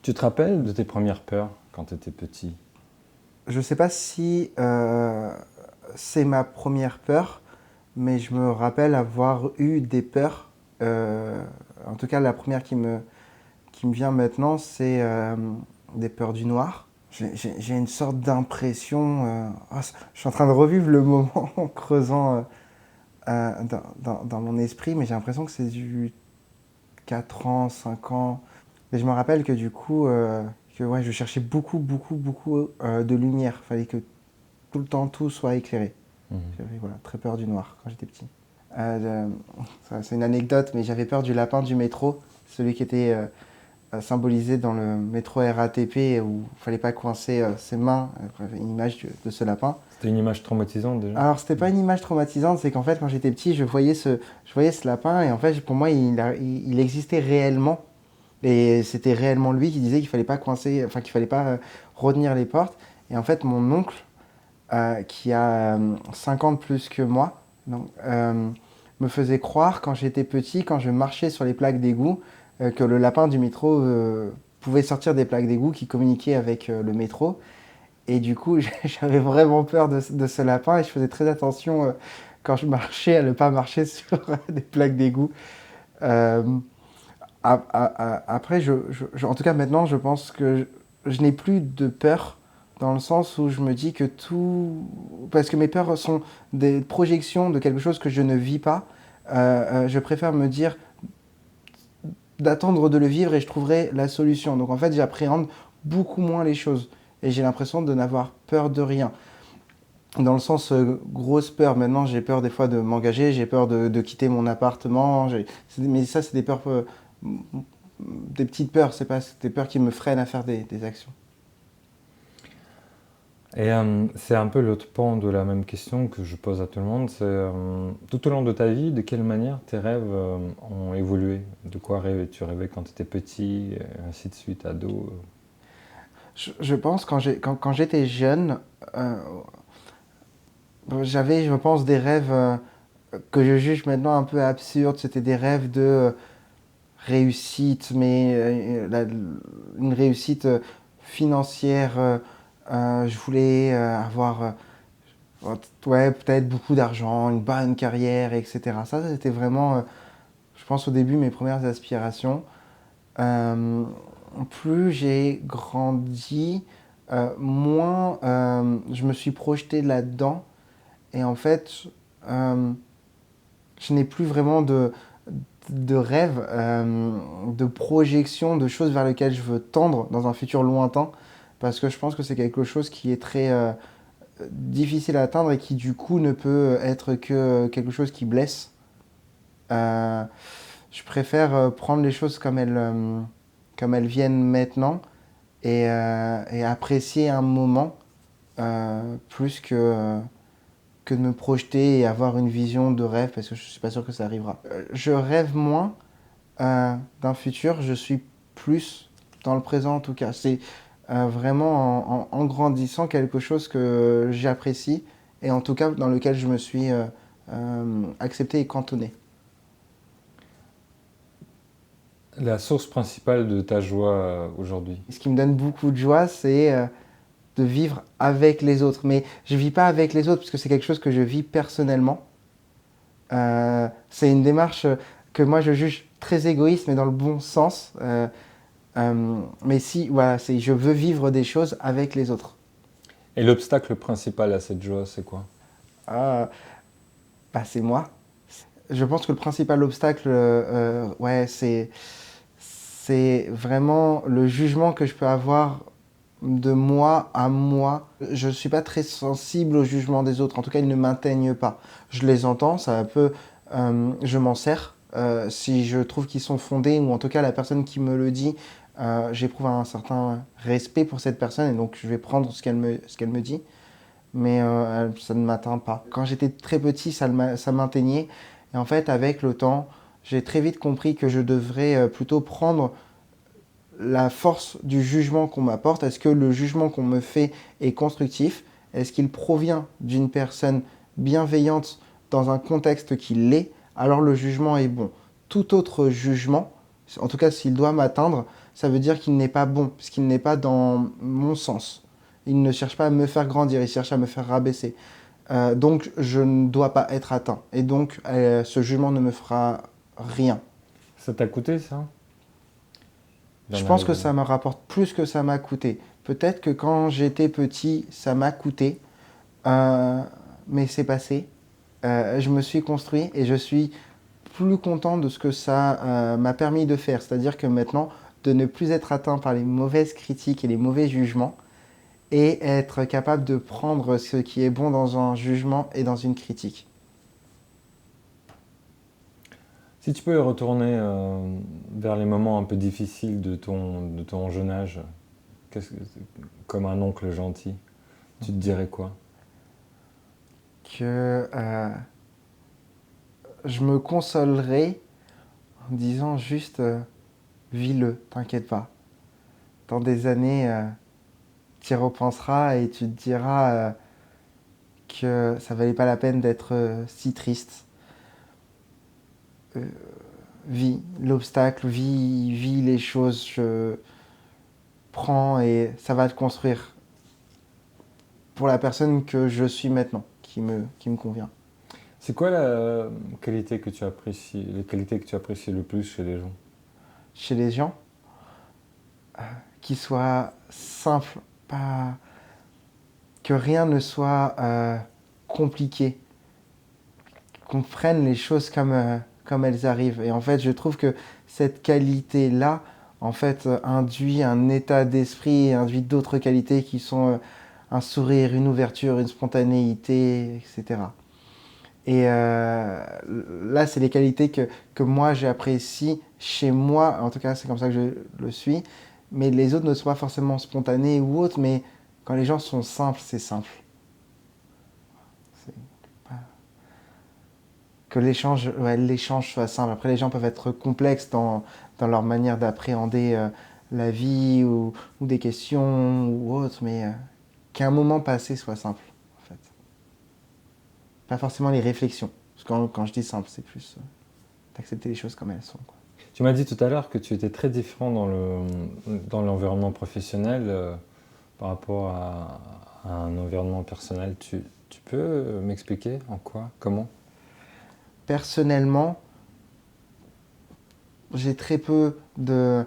Tu te rappelles de tes premières peurs quand tu étais petit? Je sais pas si c'est ma première peur, mais je me rappelle avoir eu des peurs. Euh, En tout cas, la première qui me vient maintenant, c'est des peurs du noir. J'ai une sorte d'impression. Je suis en train de revivre le moment en creusant dans mon esprit, mais j'ai l'impression que c'est du 4 ans, 5 ans. Et je me rappelle que du coup, ouais, je cherchais beaucoup, beaucoup, beaucoup de lumière. Il fallait que tout le temps tout soit éclairé. Mhm. J'avais voilà, très peur du noir quand j'étais petit. Euh, c'est une anecdote, mais j'avais peur du lapin du métro, celui qui était symbolisé dans le métro RATP où il fallait pas coincer ses mains, une image de ce lapin. C'était une image traumatisante déjà? Alors c'était pas une image traumatisante, c'est qu'en fait quand j'étais petit, je voyais ce lapin et en fait pour moi il existait réellement et c'était réellement lui qui disait qu'il fallait pas coincer, enfin qu'il fallait pas retenir les portes. Et en fait mon oncle qui a 5 ans de plus que moi, donc, me faisait croire quand j'étais petit, quand je marchais sur les plaques d'égout, que le lapin du métro pouvait sortir des plaques d'égout qui communiquaient avec le métro. Et du coup, j'avais vraiment peur de ce lapin et je faisais très attention quand je marchais à ne pas marcher sur des plaques d'égout. Euh, Après, en tout cas maintenant, je pense que je n'ai plus de peur dans le sens où je me dis que tout... Parce que mes peurs sont des projections de quelque chose que je ne vis pas. Je préfère me dire d'attendre de le vivre et je trouverai la solution. Donc en fait, j'appréhende beaucoup moins les choses. Et j'ai l'impression de n'avoir peur de rien. Dans le sens grosse peur, maintenant j'ai peur des fois de m'engager, j'ai peur de quitter mon appartement. Mais ça, c'est des peurs des petites peurs, c'est pas des peurs qui me freinent à faire des actions. Et c'est un peu l'autre pan de la même question que je pose à tout le monde. C'est tout au long de ta vie, de quelle manière tes rêves ont évolué? De quoi tu rêvais quand tu étais petit, et ainsi de suite, ado? Je pense quand j'étais jeune, euh, j'avais, je pense, des rêves que je juge maintenant un peu absurdes. C'était des rêves de réussite, mais une réussite financière. Je voulais avoir ouais, peut-être beaucoup d'argent, une bonne carrière, etc. Ça c'était vraiment, je pense, au début, mes premières aspirations. Euh, Plus j'ai grandi, moins je me suis projeté là-dedans. Et en fait, euh, je n'ai plus vraiment de rêve, de projection, de choses vers lesquelles je veux tendre dans un futur lointain. Parce que je pense que c'est quelque chose qui est très difficile à atteindre et qui du coup ne peut être que quelque chose qui blesse. Euh, je préfère prendre les choses comme elles viennent maintenant et apprécier un moment plus que de me projeter et avoir une vision de rêve parce que je suis pas sûr que ça arrivera. Je rêve moins d'un futur, je suis plus dans le présent en tout cas. C'est vraiment en grandissant quelque chose que j'apprécie et en tout cas dans lequel je me suis accepté et cantonné. La source principale de ta joie aujourd'hui? Ce qui me donne beaucoup de joie, c'est de vivre avec les autres. Mais je vis pas avec les autres parce que c'est quelque chose que je vis personnellement. C'est une démarche que moi je juge très égoïste, mais dans le bon sens. Mais si, voilà, je veux vivre des choses avec les autres. Et l'obstacle principal à cette joie, c'est quoi? Ah, bah c'est moi. Je pense que le principal obstacle, ouais, c'est vraiment le jugement que je peux avoir de moi à moi. Je ne suis pas très sensible au jugement des autres. En tout cas, ils ne m'atteignent pas. Je les entends, ça peut, je m'en sers si je trouve qu'ils sont fondés ou en tout cas la personne qui me le dit, j'éprouve un certain respect pour cette personne et donc je vais prendre ce qu'elle me dit. Mais ça ne m'atteint pas. Quand j'étais très petit, ça m'atteignait. Et en fait, avec le temps, j'ai très vite compris que je devrais plutôt prendre la force du jugement qu'on m'apporte. Est-ce que le jugement qu'on me fait est constructif? Est-ce qu'il provient d'une personne bienveillante dans un contexte qui l'est? Alors le jugement est bon. Tout autre jugement, en tout cas s'il doit m'atteindre, ça veut dire qu'il n'est pas bon, puisqu'il n'est pas dans mon sens. Il ne cherche pas à me faire grandir, il cherche à me faire rabaisser. Donc je ne dois pas être atteint. Et donc ce jugement ne me fera rien. Ça t'a coûté ça? Je D'en pense que arriver là. ça me rapporte plus que ça m'a coûté. Peut-être que quand j'étais petit, ça m'a coûté, euh, mais c'est passé. Je me suis construit et je suis plus content de ce que ça m'a permis de faire. C'est-à-dire que maintenant, de ne plus être atteint par les mauvaises critiques et les mauvais jugements et être capable de prendre ce qui est bon dans un jugement et dans une critique. Si tu peux retourner vers les moments un peu difficiles de ton jeune âge, qu'est-ce que, comme un oncle gentil, tu te dirais quoi? Que je me consolerai en disant juste vis-le, t'inquiète pas. Dans des années, tu y repenseras et tu te diras que ça valait pas la peine d'être si triste. Euh, vis l'obstacle, vis les choses, je prends et ça va te construire pour la personne que je suis maintenant, qui me convient. C'est quoi la qualité que tu apprécies, les qualités que tu apprécies le plus chez les gens? Chez les gens, qui soit simple, pas que rien ne soit compliqué, qu'on prenne les choses comme elles arrivent. Et en fait, je trouve que cette qualité-là, en fait, induit un état d'esprit, induit d'autres qualités qui sont un sourire, une ouverture, une spontanéité, etc. Et là, c'est les qualités que moi j'apprécie chez moi, en tout cas c'est comme ça que je le suis, mais les autres ne sont pas forcément spontanés ou autres, mais quand les gens sont simples, c'est simple. C'est pas- Que l'échange soit simple. Après, les gens peuvent être complexes dans leur manière d'appréhender la vie ou des questions ou autres, mais qu'un moment passé soit simple, en fait. Pas forcément les réflexions. Parce que quand je dis simple, c'est plus d'accepter les choses comme elles sont, quoi. Tu m'as dit tout à l'heure que tu étais très différent dans l'environnement professionnel par rapport à un environnement personnel. Tu peux m'expliquer en quoi, comment? Personnellement, j'ai très peu de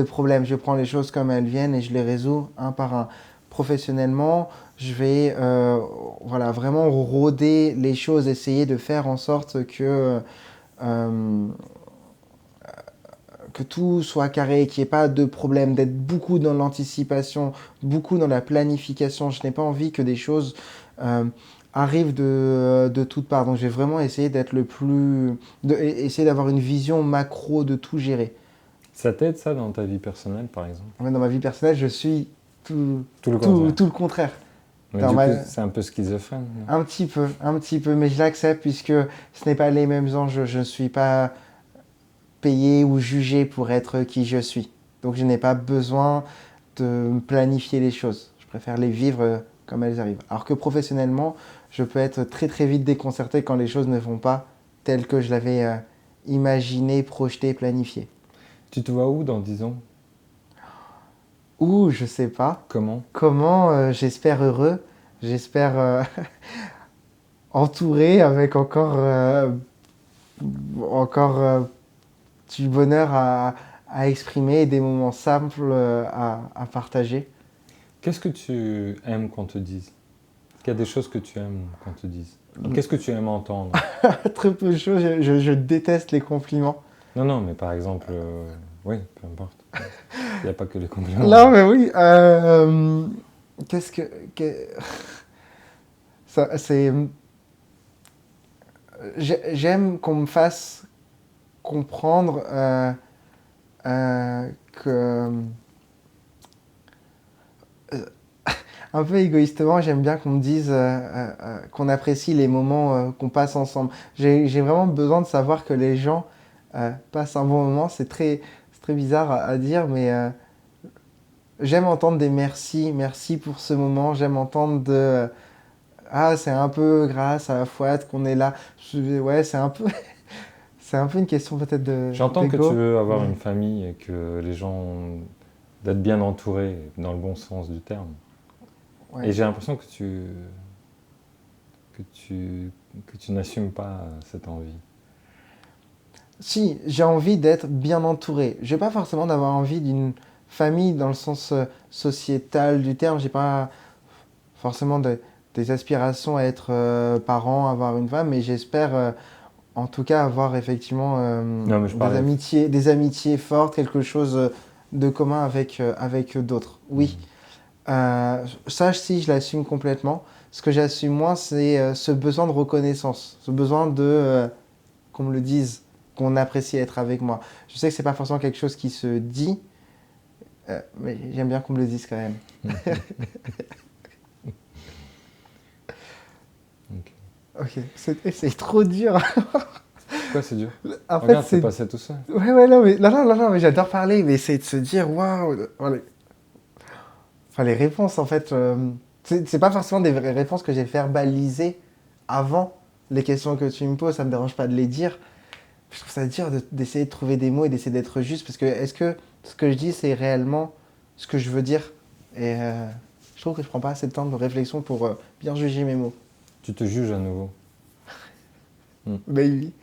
problèmes. Je prends les choses comme elles viennent et je les résous un par un. Professionnellement, je vais voilà, vraiment rôder les choses, essayer de faire en sorte euh, que tout soit carré, qu'il n'y ait pas de problème, d'être beaucoup dans l'anticipation, beaucoup dans la planification. Je n'ai pas envie que des choses euh, arrivent de toutes parts. Donc, je vais vraiment essayer d'être essayer d'avoir une vision macro de tout gérer. Ça t'aide ça dans ta vie personnelle par exemple? En fait, dans ma vie personnelle, je suis Tout le contraire. tout le contraire. Mais Dans du coup, ma- c'est un peu schizophrène, non? un petit peu, mais je l'accepte puisque ce n'est pas les mêmes enjeux. Je ne suis pas payé ou jugé pour être qui je suis. Donc je n'ai pas besoin de planifier les choses. Je préfère les vivre comme elles arrivent. Alors que professionnellement, je peux être très très vite déconcerté quand les choses ne vont pas telles que je l'avais imaginé, projeté, planifié. Tu te vois où dans 10 ans? Ou je sais pas. Comment? Comment j'espère heureux, j'espère entouré avec encore du bonheur à exprimer et des moments simples à partager. Qu'est-ce que tu aimes qu'on te dise? Est-ce qu'il y a des choses que tu aimes qu'on te dise? Qu'est-ce que tu aimes entendre? Très peu de choses, je déteste les compliments. Non, non, mais par exemple, oui, peu importe. Il n'y a pas que les compliments. Non, mais oui, qu'est-ce que- ça, c'est... J'aime qu'on me fasse comprendre que... Un peu égoïstement, j'aime bien qu'on me dise qu'on apprécie les moments qu'on passe ensemble. J'ai vraiment besoin de savoir que les gens passent un bon moment. C'est très bizarre à dire, mais j'aime entendre des merci, merci pour ce moment. J'aime entendre ah, c'est un peu grâce à la Fouad qu'on est là. Ouais, c'est un peu, c'est un peu une question peut-être J'entends que d'ego. tu veux avoir Ouais. une famille et que les gens, d'être bien entourés dans le bon sens du terme. Ouais. Et j'ai l'impression que tu, que tu n'assumes pas cette envie. Si, j'ai envie d'être bien entouré. J'ai pas forcément d'avoir envie d'une famille dans le sens sociétal du terme. J'ai pas forcément des aspirations à être parent, avoir une femme, mais j'espère en tout cas avoir effectivement Non, mais je parlais. des amitiés fortes, quelque chose de commun avec d'autres. Oui. Mhm. Ça, si, je l'assume complètement. Ce que j'assume moins, c'est ce besoin de reconnaissance, ce besoin de qu'on me le dise, qu'on apprécie être avec moi. Je sais que c'est pas forcément quelque chose qui se dit, mais j'aime bien qu'on me le dise quand même. Ok. Ok, c'est trop dur. Pourquoi c'est dur? En fait, Regarde, c'est c'est. passé tout seul. Ouais, non, mais, non, mais j'adore parler, mais c'est de se dire, waouh, enfin, les réponses, en fait, c'est pas forcément des vraies réponses que j'ai verbalisées avant les questions que tu me poses, ça me dérange pas de les dire. Je trouve ça dur d'essayer de trouver des mots et d'essayer d'être juste, parce que est-ce que ce que je dis, c'est réellement ce que je veux dire? Et je trouve que je prends pas assez de temps de réflexion pour bien juger mes mots. Tu te juges à nouveau. Hmm. Ben oui.